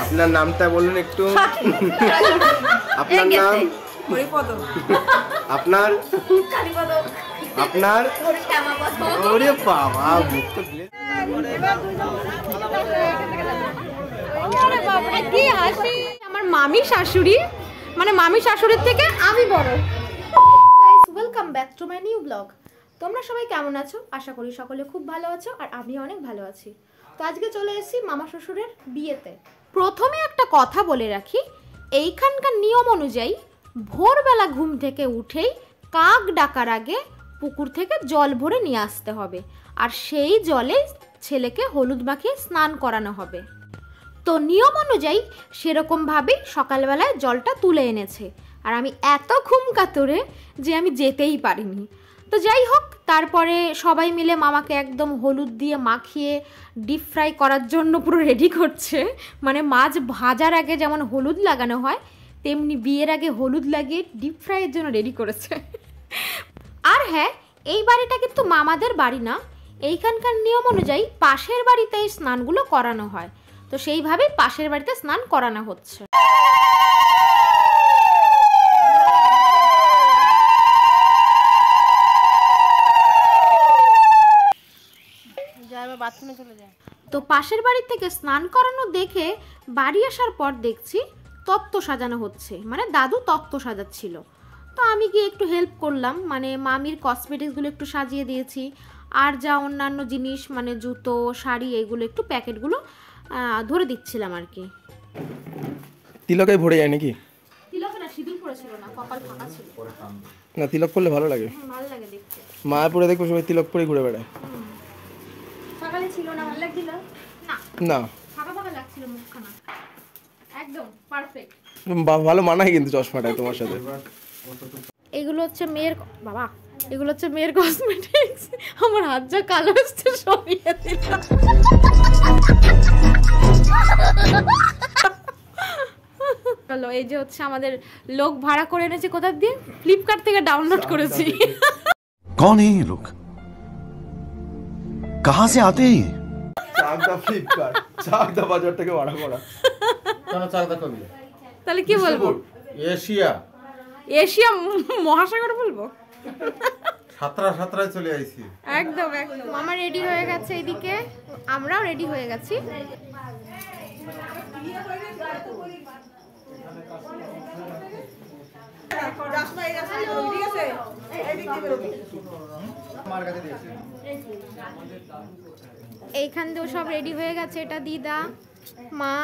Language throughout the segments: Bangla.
আপনার নামটা বলুন একটু। আপনার নাম? আপনার? আপনার? ওরে বাবা, মুখ তো কি হাসি! আমার মামি শাশুড়ি, মানে মামি শাশুড়ির থেকে আমি বড়। Welcome back to my new blog. তোমরা সবাই কেমন আছো? আশা করি সকলে খুব ভালো আছো, আর আমি অনেক ভালো আছি। তো আজকে চলে এসেছি মামা শ্বশুরের বিয়েতে। প্রথমে একটা কথা বলে রাখি, এইখানকার নিয়ম অনুযায়ী ভোরবেলা ঘুম থেকে উঠেই কাক ডাকার আগে পুকুর থেকে জল ভরে নিয়ে আসতে হবে, আর সেই জলে ছেলেকে হলুদ মাখিয়ে স্নান করানো হবে। তো নিয়ম অনুযায়ী সেরকমভাবেই সকালবেলায় জলটা তুলে এনেছে, আর আমি এত ঘুম কাতরে যে আমি যেতেই পারিনি। তো যাই হোক, তারপরে সবাই মিলে মামাকে একদম হলুদ দিয়ে মাখিয়ে ডিপ ফ্রাই করার জন্য পুরো রেডি করছে। মানে মাছ ভাজার আগে যেমন হলুদ লাগানো হয়, তেমনি বিয়ের আগে হলুদ লাগিয়ে ডিপ ফ্রাইয়ের জন্য রেডি করেছে। আর হ্যাঁ, এই বাড়িটা কিন্তু মামাদের বাড়ি না, এইখানকার নিয়ম অনুযায়ী পাশের বাড়িতে এই স্নানগুলো করানো হয়। তো সেইভাবেই পাশের বাড়িতে স্নান করানো হচ্ছে। তো পাশের বাড়ি থেকে স্নান করানো দেখে বাড়ি আসার পর দেখছি তত্ত্ব সাজানো হচ্ছে, মানে দাদু তত্ত্ব সাজাচ্ছিল। তো আমি গিয়ে একটু হেল্প করলাম, মানে মামির কসমেটিক্সগুলো একটু সাজিয়ে দিয়েছি, আর যা অন্যান্য জিনিস মানে জুতো শাড়ি এগুলো একটু প্যাকেটগুলো ধরে দিচ্ছিলাম আর কি। তিলকে ভরে যায় নাকি? তিলক না, সিঁদুর পড়েছিল না, কপাল ফাঁকা ছিল। না, তিলক পরলে ভালো লাগে। ভালো লাগে দেখতে। মায়াপুরে দেখবো সবাই তিলক পরে ঘুরে বেড়ায়। সকালে ছিল না, ভালো লাগছিল না? না, ফাঁকা ফাঁকা লাগছিল মুখখানা, একদম পারফেক্ট। ভালো মানায় কিন্তু চশমাটা তোমার সাথে। এগুলো হচ্ছে মেয়ের, বাবা এগুলো হচ্ছে মেয়ের কসমেটিক্স। আমার হাত যা কালো হচ্ছে সরিয়ে দিলাম। চলো, এই যে হচ্ছে আমাদের লোক ভাড়া করে এনেছে, কোথা দিয়ে? ফ্লিপকার্ট থেকে ডাউনলোড করেছি। कौन है ये लोग? कहां से आते हैं ये? চাকদা ফ্লিপকার্ট, চাকদা বাজার থেকে ভাড়া করা। কেন চাকদা কবি? তাহলে কি বলবো? এশিয়া এশিয়া মহাসাগর বলবো? সাতরায় চলে আইছি। একদম একদম। মামা রেডি হয়ে গেছে, এদিকে আমরাও রেডি হয়ে গেছি। এইখান দিয়েও সব রেডি হয়ে গেছে, এটা দিদা মা।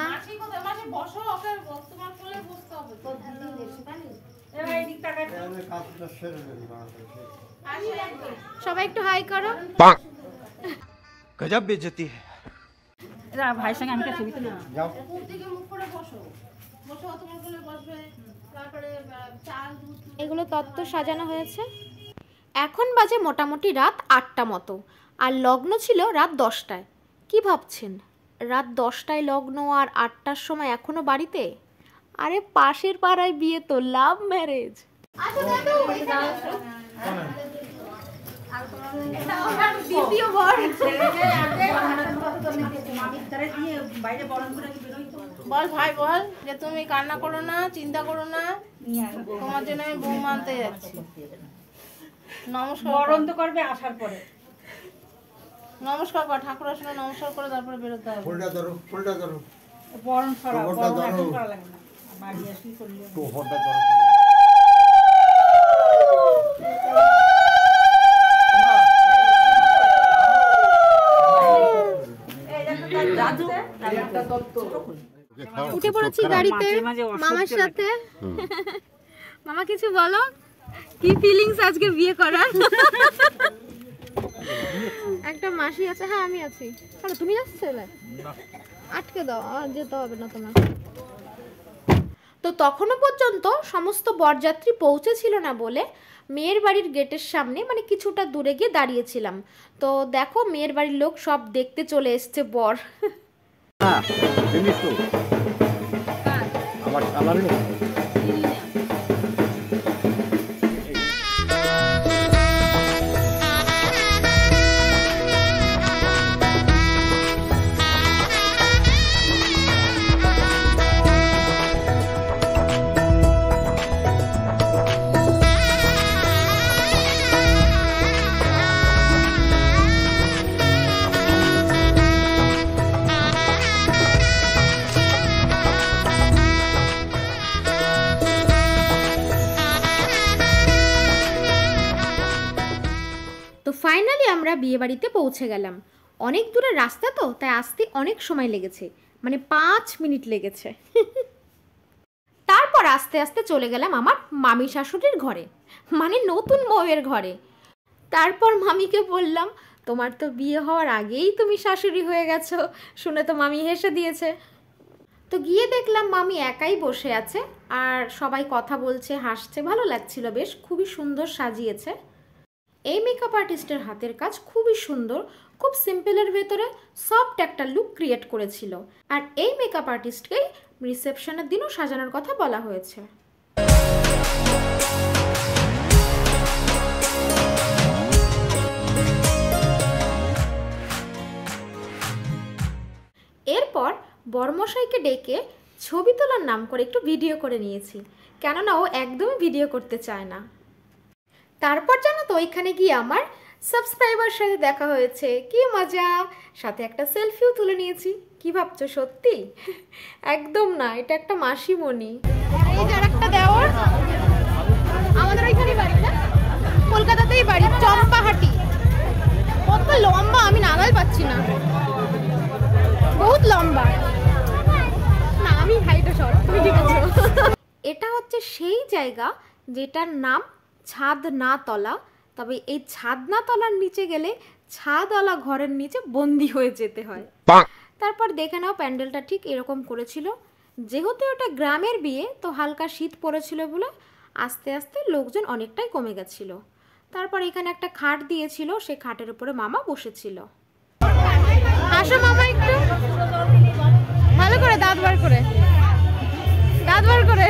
সবাই একটু হাই করো। गजब बेइज्जती है। ভাইয়ের সঙ্গে আমি একটা ছবি তুলি। যাও। এগুলো তত্ত্ব সাজানো হয়েছে। এখন বাজে মোটামুটি রাত 8টা মতো, আর লগ্ন ছিল রাত 10টায়। কি ভাবছেন, রাত 10টায় লগ্ন আর 8টার সময় এখনো বাড়িতে? আরে পাশের পাড়ায় বিয়ে, তো লাভ ম্যারেজ। বল ভাই বল যে তুমি কান্না করো না, চিন্তা করো না, তোমার জন্য আমি বউ মানতে যাচ্ছি। নমস্কার বরণ তো করবে আসার পরে। নমস্কার কর, ঠাকুর আসলে নমস্কার করে তারপরে বেরোতে হবে। ফুলটা ধরো, ফুলটা ধরো। বরণ ছড়া, তোরটা বরণ এখন ধরো। করা লাগে না, বাড়ি আসলেই করলে। তোরটা ধরো। উঠে পড়েছি গাড়িতে মামার সাথে। মামা কিছু বলো, কি ফিলিংস আজকে বিয়ে করার? একটা মাসি আছে, হ্যাঁ আমি আছি। চলো, তুমি যাচ্ছো? আটকে দাও, আর যেতে হবে না তোমার। তো তখনও পর্যন্ত সমস্ত বরযাত্রী পৌঁছেছিল না বলে মেয়ের বাড়ির গেটের সামনে মানে কিছুটা দূরে গিয়ে দাঁড়িয়েছিলাম। তো দেখো, মেয়ের বাড়ির লোক সব দেখতে চলে এসছে বর। আমার আমরা বিয়েবাড়িতে পৌঁছে গেলাম। অনেক দূরের রাস্তা তো, তাই আসতে অনেক সময় লেগেছে, মানে 5 মিনিট লেগেছে। তারপর আস্তে আস্তে চলে গেলাম আমার মামি শাশুড়ির ঘরে, মানে নতুন বউয়ের ঘরে। তারপর মামিকে বললাম, তোমার তো বিয়ে হওয়ার আগেই তুমি শাশুড়ি হয়ে গেছো। শুনে তো মামি হেসে দিয়েছে। তো গিয়ে দেখলাম মামি একাই বসে আছে আর সবাই কথা বলছে, হাসছে, ভালো লাগছিল বেশ, খুবই সুন্দর সাজিয়েছে। এই মেকআপ আর্টিস্টের হাতের কাজ খুবই সুন্দর, খুব সিম্পলের ভেতরে সফট একটা লুক ক্রিয়েট করেছিল। আর এই মেকআপ আর্টিস্টকেই রিসেপশনের দিনও সাজানোর কথা বলা হয়েছে। এরপর বরমশাইকে ডেকে ছবি তোলার নাম করে একটু ভিডিও করে নিয়েছি, কেননা ও একদমই ভিডিও করতে চায় না। তারপর জানো তো ওইখানে গিয়ে আমার সাবস্ক্রাইবার সাথে দেখা হয়েছে, কি মজা, সাথে একটা সেলফিও তুলে নিয়েছি। কি ভাবছো সত্যি? একদম না, এটা একটা মাসিমণি। এই যে একটা দেওর, আমাদের ওইখানে বাড়ি না, কলকাতাতেই বাড়ি, চম্পাহাটি। কত লম্বা, আমি নাগাল পাচ্ছি না, বহুত লম্বা। না আমি হাইটটা শর্ট, তুমি ঠিক আছো। এটা হচ্ছে সেই জায়গা যেটার নাম ছাদনাতলা। তবে এই ছাদনাতলার নিচে গেলে ছাদওয়ালা ঘরের নিচে বন্দি হয়ে যেতে হয়। তারপর দেখে নাও প্যান্ডেলটা ঠিক এরকম করেছিল। যেহেতু এটা গ্রামের বিয়ে, তো হালকা শীত পড়েছিল বলে আস্তে আস্তে লোকজন অনেকটাই কমে গেছিল। তারপর এখানে একটা খাট দিয়েছিল, সেই খাটের উপরে মামা বসেছিল। হাসো মামা একটু, ভালো করে দাঁত বার করে, দাঁত বার করে।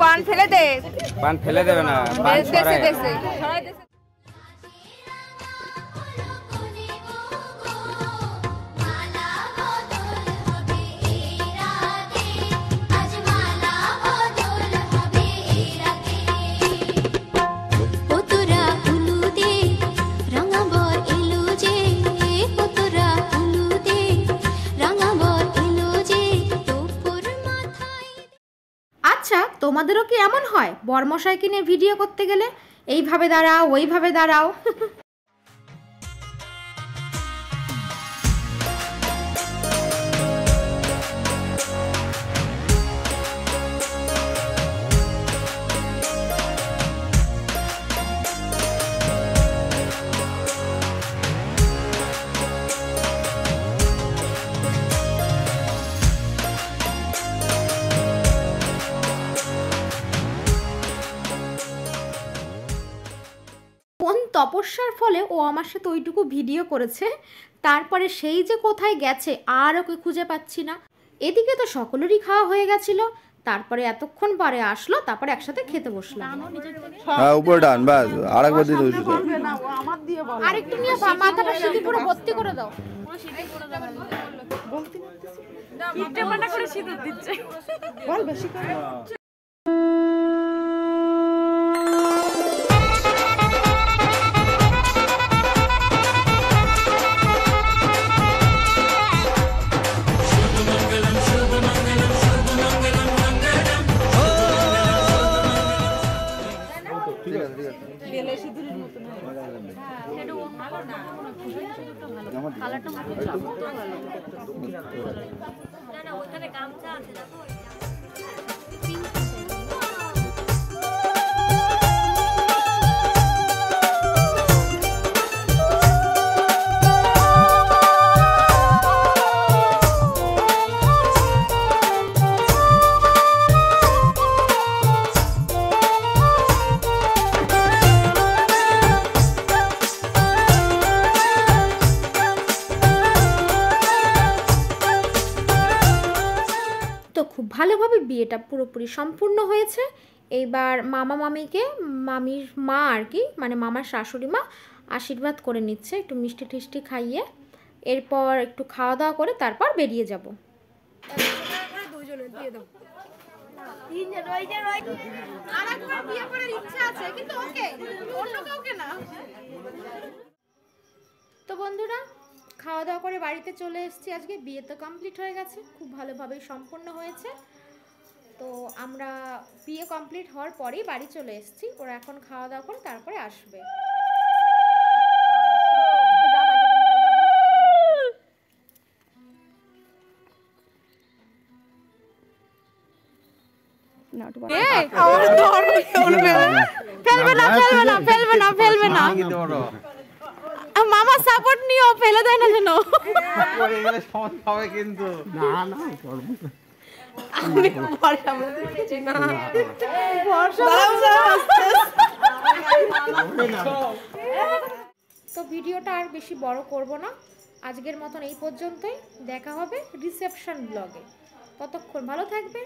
পান ফেলে দে, পান ফেলে দেবে না, পান সরাই। আচ্ছা, তোমাদেরও কি এমন হয় বরমশাইকে নিয়ে ভিডিও করতে গেলে এইভাবে দাঁড়াও, ওইভাবে দাঁড়াও? কোন তপস্যার ফলে ও আমার সাথে ওইটুকু ভিডিও করেছে, তারপরে সেই যে কোথায় গেছে আর ওকে খুঁজে পাচ্ছি না। এদিকে তো সকলেরই খাওয়া হয়ে গেছিল, তারপরে এতক্ষণ পরে আসলো, তারপরে একসাথে খেতে বসলাম। হ্যাঁ উপরে টান, বাস আরেকবার দিয়ে দেবো। আরেকটু নিয়ে মাথাটা সিঁথি পুরো ভর্তি করে দাও। তো খুব ভালোভাবে বিয়েটা পুরোপুরি সম্পূর্ণ হয়েছে। এইবার মামা মামিকে মামির মা আর কি, মানে মামার শাশুড়ি মা আশীর্বাদ করে নিচ্ছে একটু মিষ্টি টিষ্টি খাইয়ে। এরপর একটু খাওয়া দাওয়া করে তারপর বেরিয়ে যাব। তো বন্ধুরা, খাওয়া দাওয়া করে বাড়িতে চলে এসেছি। আজকে বিয়ে তো কমপ্লিট হয়ে গেছে, খুব ভালোভাবেই সম্পন্ন হয়েছে। তো আমরা বিয়ে কমপ্লিট হওয়ার পরেই বাড়ি চলে এসেছি। ওরা এখন খাওয়া দাওয়া করে তারপরে আসবে। ফেলবে না মামা, সাপোর্ট নিও, ফেলে দেয় না যেন। কিন্তু তো ভিডিওটা আর বেশি বড় করব না, আজকের মতন এই পর্যন্তই। দেখা হবে রিসেপশন ব্লগে। ততক্ষণ ভালো থাকবে।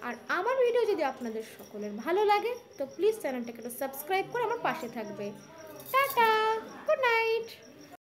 আর আমার ভিডিও যদি আপনাদের সকলের ভালো লাগে তো প্লিজ চ্যানেলটাকে একটু সাবস্ক্রাইব করে আমার পাশে থাকবে। Tata, good night.